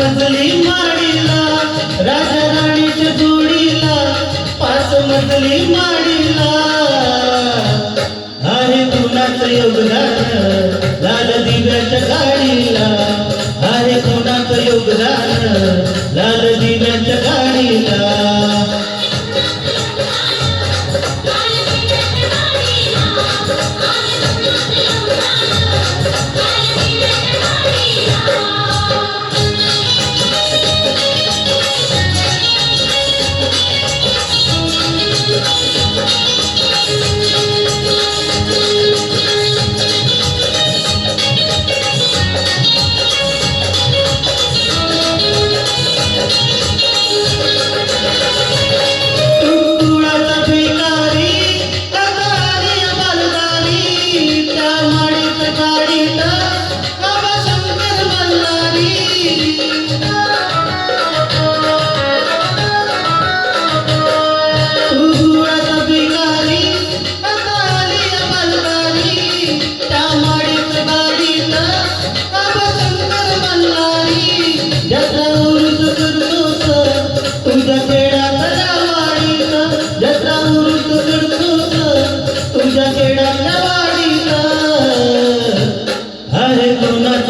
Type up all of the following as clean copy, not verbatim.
मजली माडीला राजा राणीच्या जोडीला 5 मजली माडीला आहे कुणाचं योगदान लाल दिव्याच्या गाडीला आहे कुणाचं योगदान लाल दिव्याच्या गाडीला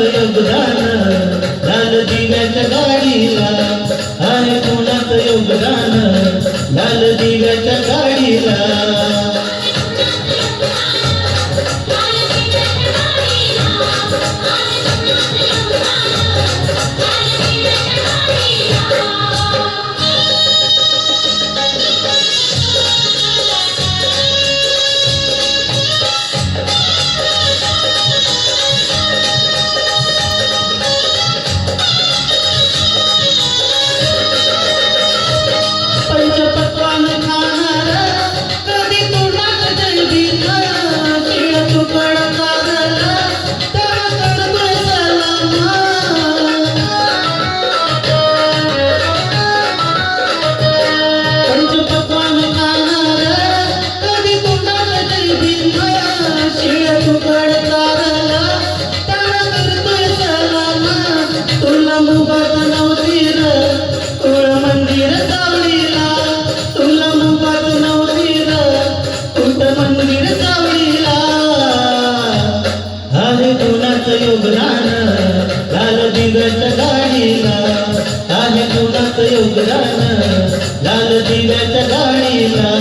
योगदान लाल दिव्याच्या गाडीला आहे कुणाचं योगदान लाल दिव्याच्या गाडीला योगदान लाल दिव्याच्या गाडीला आहे कुणाचं योगदान लाल दिव्याच्या गाडीला